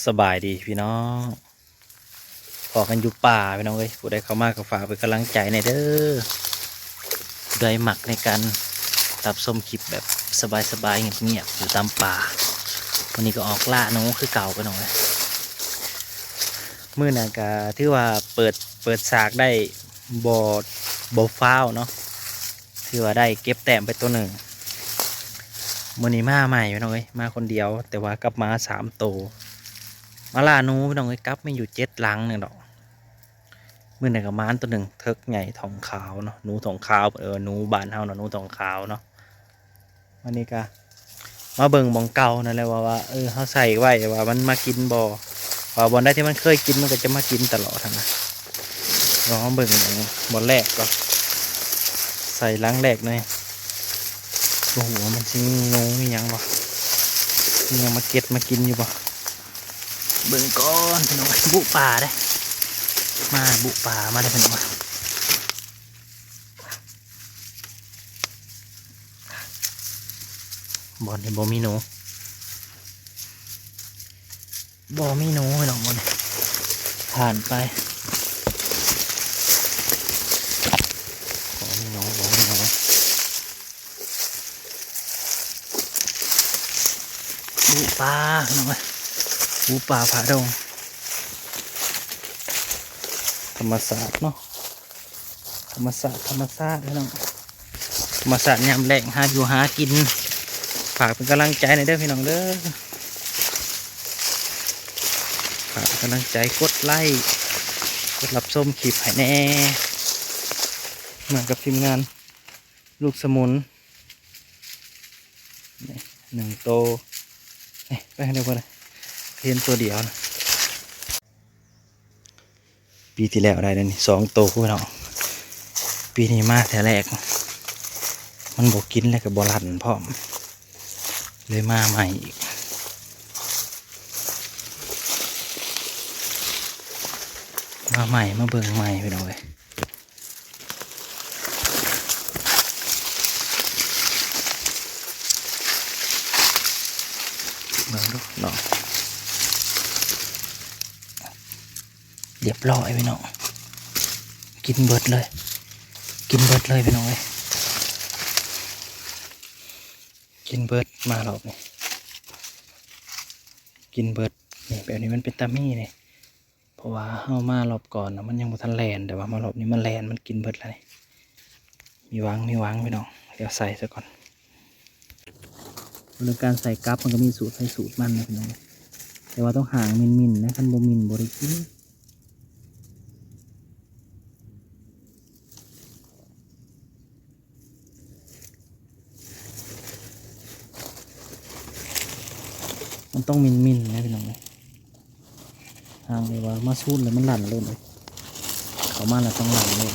สบายดีพี่น้องพอกันอยู่ป่าพี่น้องเอ้ยผู้ใดเข้ามาก็ฝากเป็นกำลังใจในเด้อโดยหมักในการตับส้มคลิปแบบสบายๆเงียบๆอยู่ตามป่าวันนี้ก็ออกล่าน้องคือเก่าไปหน่อยมื้อน่ะก็ถือว่าเปิดฉากได้บ่ฟ้าวเนาะถือว่าได้เก็บแต้มไปตัวหนึ่งมื้อนี้มาใหม่พี่น้องเอ้ยมาคนเดียวแต่ว่ากลับมา3 ตัวมาล่าหนูพี่น้องเอ้ยกลับไม่อยู่7 หลังหนึ่งดอกมื่อไหร่กับม้านตัวหนึ่งเทิกใหญ่ทองขาวเนาะหนูทองขาวหนูบานเฮาเนาะหนูทองขาวเนาะวันนี้ก็มาเบิ่งบองเก่านั่นแหละว่าเขาใส่ไว้ว่ามันมากินบ่ว่าบอลได้ที่มันเคยกินมันก็จะมากินตลอดนะลองเบิ่งบอลแรกก็ใส่ล้างแรกเลยโอ้โหมันจริงหนูมียังบ่มียังมาเก็ตมากินอยู่บ่เบิ่งก่อนพี่น้องบุป่าได้มาบุป่ามาได้เป็นว่าบอลนี่บ่มีหนูไปหรอกบอลผ่านไปบ่มีหนูบุป่าหน่อยบุป่าผาดงธรรมศาสตร์เนาะธรรมศาสตร์พี่น้องธรรมศาสตร์ยามแรงหาอยู่หากินฝากเป็นกำลังใจในเด้อพี่น้องเด้อฝากเป็นกำลังใจกดไลค์กดรับชมคลิปให้แน่เหมือนกับทีมงานลูกสมุน1 โตไปให้ดูเลยเพียนตัวเดียวนะปีที่แล้วได้เลย2 โตพี่น้องปีนี้มาแต่แรกมันบกกินแล้วกับบอลันพร้อมเลยมาใหม่อีกมาใหม่มาเบิ่งใหม่ไปหน่อยเบิ่งดูเนาะเรียบร้อยไปเนาะกินเบิดเลยไปหน่อยกินเบิดมาหรอกนี่กินเบิดนี่แบบนี้มันเป็นตามี่เนี่ยเพราะว่าเอามารอบก่อนนะมันยังบ่ทันแลนแต่ว่ามารอบนี้มันแลนมันกินเบิดแล้วนี่มีวางไปน้องเดี๋ยวใส่ซะก่อนเรื่องการใส่กั๊บมันก็มีสูตรใส่สูตรมันนะพี่น้องแต่ว่าต้องห่างมินนะคันบ่มินบ่ได้กินมันต้องมินนะพี่น้องห่างเลยว่ามาซูนเลยมันหลั่นเลยเขามาแล้วต้องหลั่นเลย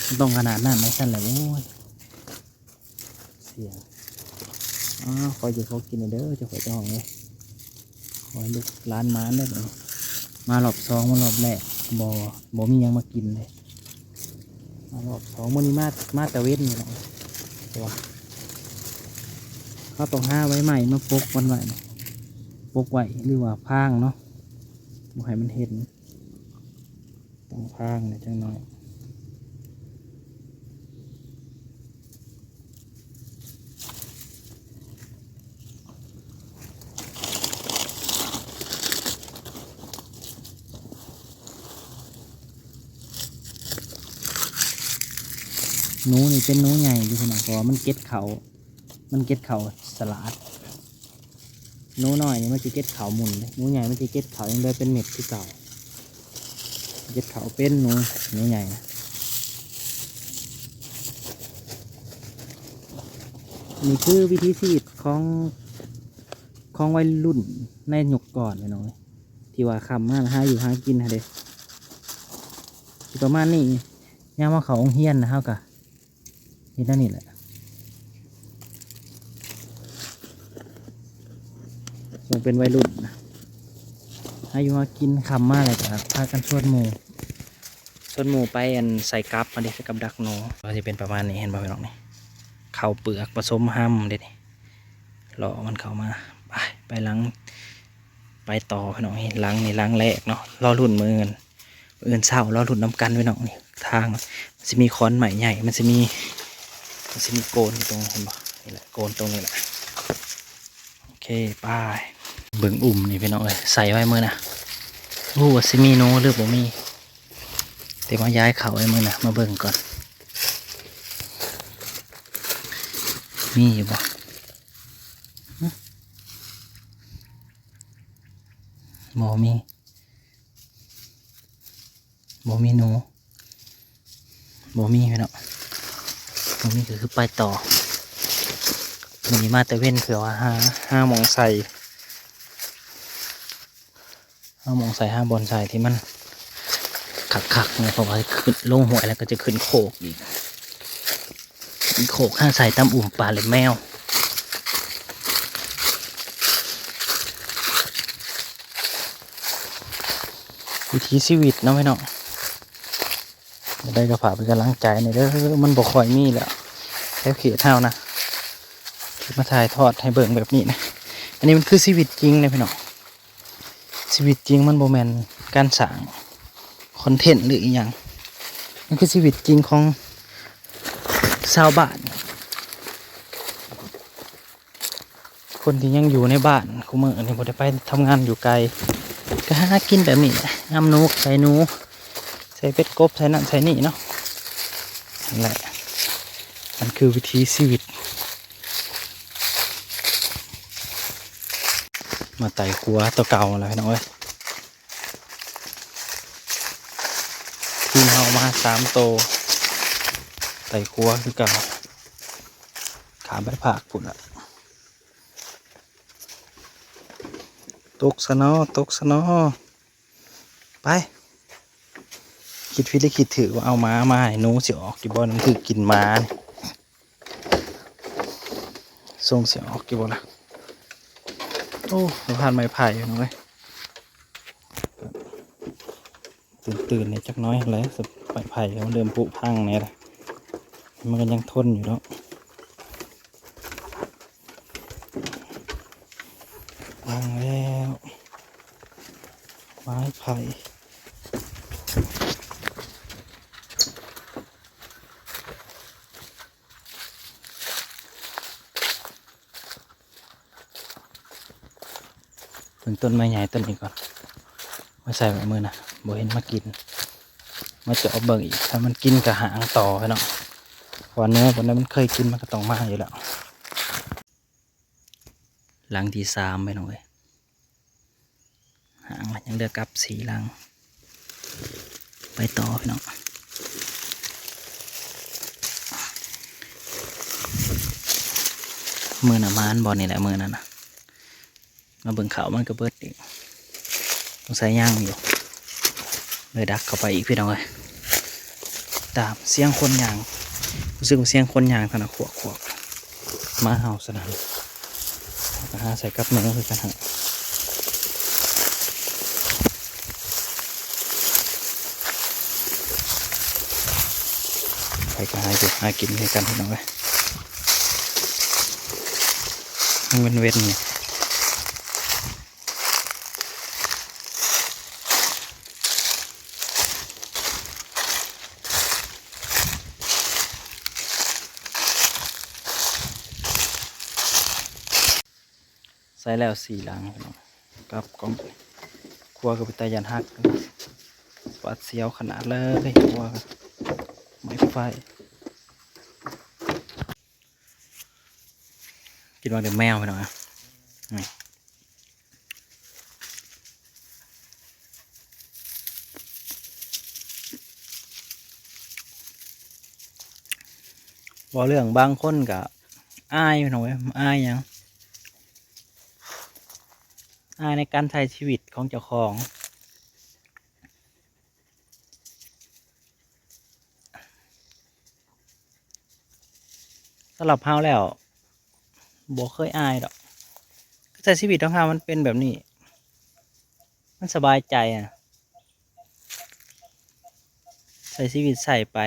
มันต้องขนาดนั้นไม่ใช่แหละโอ้ยเสียงคอยจะเขากินเด้อจะคอยจะห้องเลยคอยลูกร้านม้าได้เลยมารอบ2มารอบแรกบ่มียังมากินเลยมารอบ2มื้อนี้มาแต่เว้นนี่แหละตัวเขาต้องห้าไว้ใหม่มาปกวันไว้ปกไว้หรือว่าพางเนาะบ่ให้มันเห็นต้องพางเนี่ยจังน้อยหนูนี่เป็นหนูใหญ่อยู่ขนาดเพราะมันเก็ดเขาสลัดหนูน้อยนี่มันจะเก็ดเขาหมุนเลยหนูใหญ่มันจะเก็ดเขายังได้เป็นเม็ดที่เก่าเก็ดเขาเป็นหนูใหญ่นะนี่คือวิธีสีดของวัยรุ่นในหยกก่อนเลยน้องที่ว่าคำมาหาอยู่หากินฮะเด็ประมาณนี้ย่างว่าเขาองเฮียนนะเฮากะนี่นั่นนี่แหละยังเป็นวัยรุ่นนะหาอยู่หากินคำมาเลยจ้ะพากันชวนหมูไปใส่กั๊บมาดิใส่กับดักโนก็จะเป็นประมาณนี้เห็นป่ะพี่น้องนี่ข้าวเปลือกผสมห้ำเด็ดหล่อมันเข้ามาไปหลัง ไปต่อพี่น้องนี่ล้างนี่ล้างแรกเนาะรอรุ่นมืออื่นเศร้ารอรุ่นน้ำกันพี่น้องนี่ทางมันจะมีค้อนใหม่ใหญ่มันจะมีโกนอยู่ตรงเห็นบ่นี่แหละโกนตรงนี้แหละโอเคไปเบิ่งนี่พี่น้องใส่ไว้มือนะโอ้สิมีโนหรือบ่มีแต่มาย้ายเขาไว้มือนะมาเบิ่งก่อนมีอยู่บ่บ่มีหนูบ่มีพี่น้องบ่มีก็คือไปต่อมีมาแต่เว้นเผื่อว่าห้ามองใส่ห้าบอลใส่ที่มันขักเนี่ยเพราะว่าขึ้นลงหวยแล้วก็จะขึ้นโขกอีกโขกห้าใส่ตำอุ่มปลาหรือแมววิถีชีวิตเนาะพี่น้องได้กระฝากเป็นกำลังใจในเด้อมันบ่ค่อยมีแล้วแค่เขียเท่านะมาถ่ายทอดให้เบิ่งแบบนี้นะอันนี้มันคือชีวิตจริงนะพี่น้องชีวิตจริงมันโบแมนการสร้างคอนเทนต์หรืออีกอย่างมันคือชีวิตจริงของชาวบ้านคนที่ยังอยู่ในบ้านกูเมื่อนี่บ่ได้ไปทำงานอยู่ไกลก็หากินแบบนี้น้ำนูใส่หนูใส่เป็ดกบใส่นั่นใส่นี่เนาะนั่นแหละมันคือวิถีชีวิตมาไต่ขัวตัวเก่าแล้วพี่น้องเอ้ยทีมเฮามา3 โตไต่ขัวคือเก่าขาใบผักปุ่นอะตกสนอไปคิดพิธีคิดถือว่าเอาม้ามาให้หนูสิออกกี่บ่นั่นคือกินม้าส่งเสียงออกกี่บ่ล่ะโอ้สะพานไม้ไผ่อยู่น้อยตื่นเนี่ยจักน้อยแล้วสะพานไผ่เขาเริ่มผุพังเนี่ยแหละมันก็ยังทนอยู่เนาะพังแล้วไม้ไผ่ถึงต้นไม้ใหญ่ต้นนี้ก่อนมาใส่ไว้มือนะบ่เห็นมากินมาเจาะเบิ่งอีกถ้ามันกินกระหางต่อให้เนาะวันนี้วันนั้นมันเคยกินมันก็ต้องมาอยู่แล้วหลังที่3ไปหน่อยหางมันยังเลือกกับ4 หลังไปต่อพี่น้องมือน่ะมานบอลนี่แหละมือนั่นนะมาเบิ่งเขามันก็เบิดอีกต้องใส่ย่างอยู่เลยดักเข้าไปอีกพี่น้องเลยตามเสียงคนย่างรู้สึกว่าเสียงคนย่างขนาดขวกมาเห่าสนั่นหาใส่กับเนื้อคือกันฮะไปก็หาอยู่หากินด้วยกันพี่น้องเลยมันเว้นเนี่ยใส่แล้ว4 หลังพี่น้องกับกองครัวกับปิตายันฮักปาดเสียวขนาดเลยครัวไม้ไฟกินว่าเดี๋ยวแมวไปหน่อยนี่บอกเรื่องบางคนกับอายไปหน่อยอายยังอายในการใช้ชีวิตของเจ้าของสำหรับเฮาแล้วบ่เคยอายดอกใช้ชีวิตของเฮามันเป็นแบบนี้มันสบายใจอ่ะใส่ชีวิตใส่ไป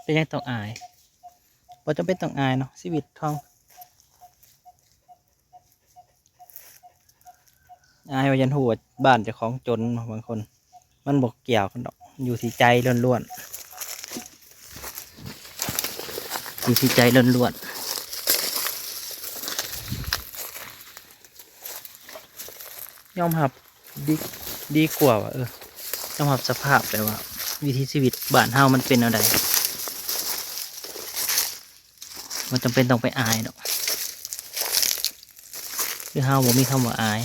เป็นยังต้องอายบ่จำเป็นต้องอายเนาะชีวิตทอง อายว่ายันหัวบ้านเจ้าของจนบางคนมันบอกเกี่ยวกันดอกอยู่ที่ใจล้วนๆอยู่ที่ใจล้วนๆยอมรับดีดีกว่าว่ะยอมรับสภาพแบบว่า วิถีชีวิตบ้านเฮามันเป็นอะไรมันจำเป็นต้องไปอายดอกคือเฮาบ่มีคำว่าอาย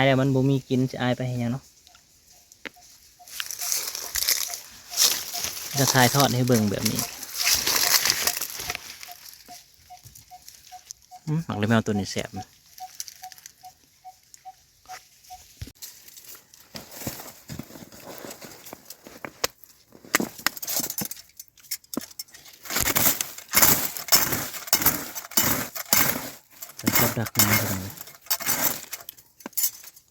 แล้วมันบ่มีกินจะอายไปเห็นยังเนาะจะถ่ายทอดให้เบิ่งแบบนี้หมักเลยแมวตัวนี้แสบจะชอบดักน้ำกันเลย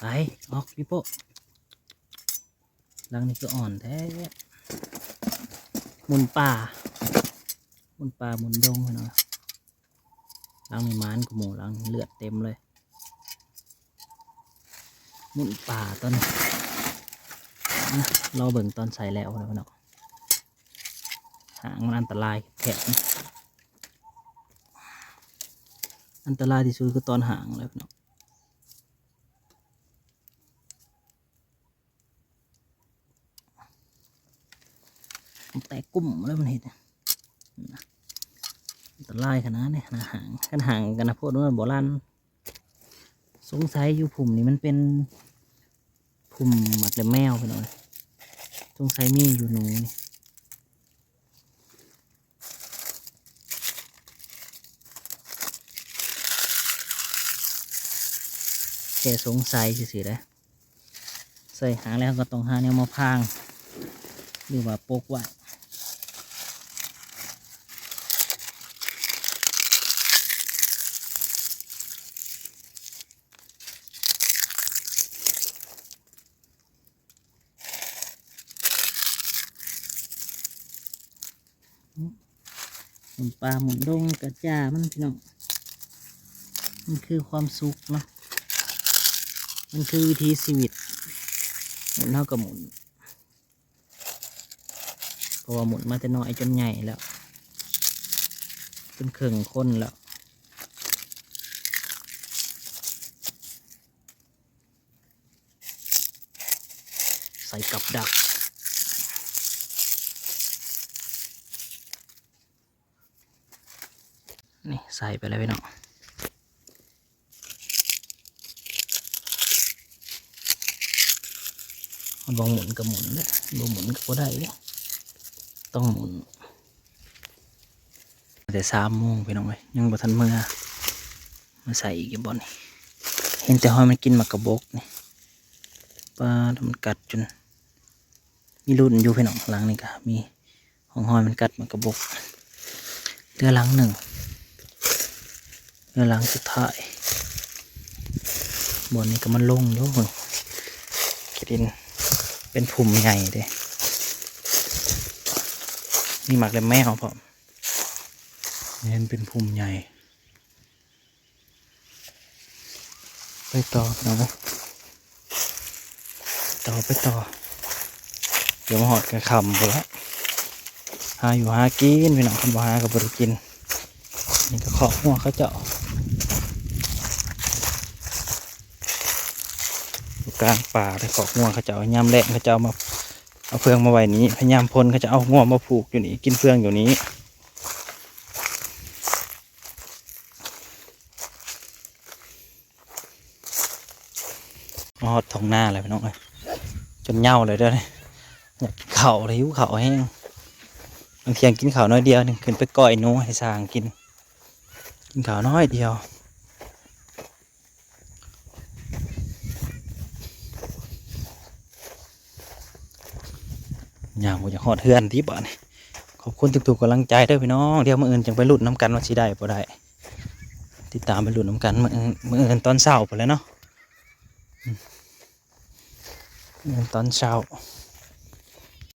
ไปออกพี่โป๊ะรังนี้ก็อ่อนแท้หมุนป่าหมุนดงเนาะรังนี้มันกูหมูรังเลือดเต็มเลยหมุนป่าต้นนะเราเบิ่งตอนใส่แล้วเนาะหางมันอันตรายแข็งอันตรายที่สุดคือตอนหางเลยเนาะแตกกุ้มแล้วมันเห็นอันตรายขนาดนี้นะหางกันห่างกันนะพวกนั้นโบราณสงสัยอยู่ผุ่มนี่มันเป็นผุ่มหมักเลยแมวไปหน่อยสงสัยมีอยู่หนูนี่แค่สงสัยสิเลยใส่หางแล้วก็ต้องหาแนวมาพางหรือว่าปกไว้หมุนปลาหมุนดงกระจ้ามันพี่น้องมันคือความสุขเนาะมันคือวิถีชีวิตหมุนเท่ากับหมุนเพราะว่าหมุนมาแต่น้อยจนใหญ่แล้วจนเข่งข้นแล้วใส่กับดักนี่ใส่ไปเลยพี่น้องมันบองหมุนกับหมุนเลยบองหมุนกับก็ได้เลยต้องหมุนแต่3 โมงพี่น้องเลยยังบ่ทันเมื่อมาใส่อีกบ่นี่เห็นแต่หอยมันกินหมากกระบอกนี่ปลามันกัดจนมีรุ่นอยู่พี่น้องหลังนี่ก็มีของหอยมันกัดหมากกระบอกเรือหลัง1เรือหลังสุดท้ายบนนี้ก็มันลงอยู่คนกินเป็นผุ่มใหญ่เลยนี่หมักเลยแม่ของผมนี่เป็นผุ่มใหญ่ไปต่อเนาะไปต่อเดี๋ยวมาหอดกระคำไปแล้วหาอยู่หากินพี่น้องคนบ่หากับบริกินนี่ก็ขอบหัวเขาเจาะอยู่กลางป่าแต่ขอบหัวเขาเจาะยามแรงเขาเจามาเอาเฟืองมาไว้นี้พยายามพลเขาจะเอาหัวมาผูกอยู่นี่กินเฟืองอยู่นี้มาหอดท้องหน้าเลยพี่น้องเลยจนเหย่าเลยเด้ออยากกินข้าวเลยหิวข้าวแห้งบางเทียงกินข้าวน้อยเดียวนึงขึ้นไปก้อยนู้ให้สร้างกินข้าวน้อยเดียวอย่างว่าจะหอดเฮือนที่บ้านขอบคุณทุกๆกำลังใจด้วยพี่น้องเดี๋ยวมื้ออื่นจังไปลุ้นน้ำกันว่าสิได้บ่ได้ติดตามไปลุ้นน้ำกันมื้ออื่นตอนเช้าไปแล้วเนาะตอนเช้า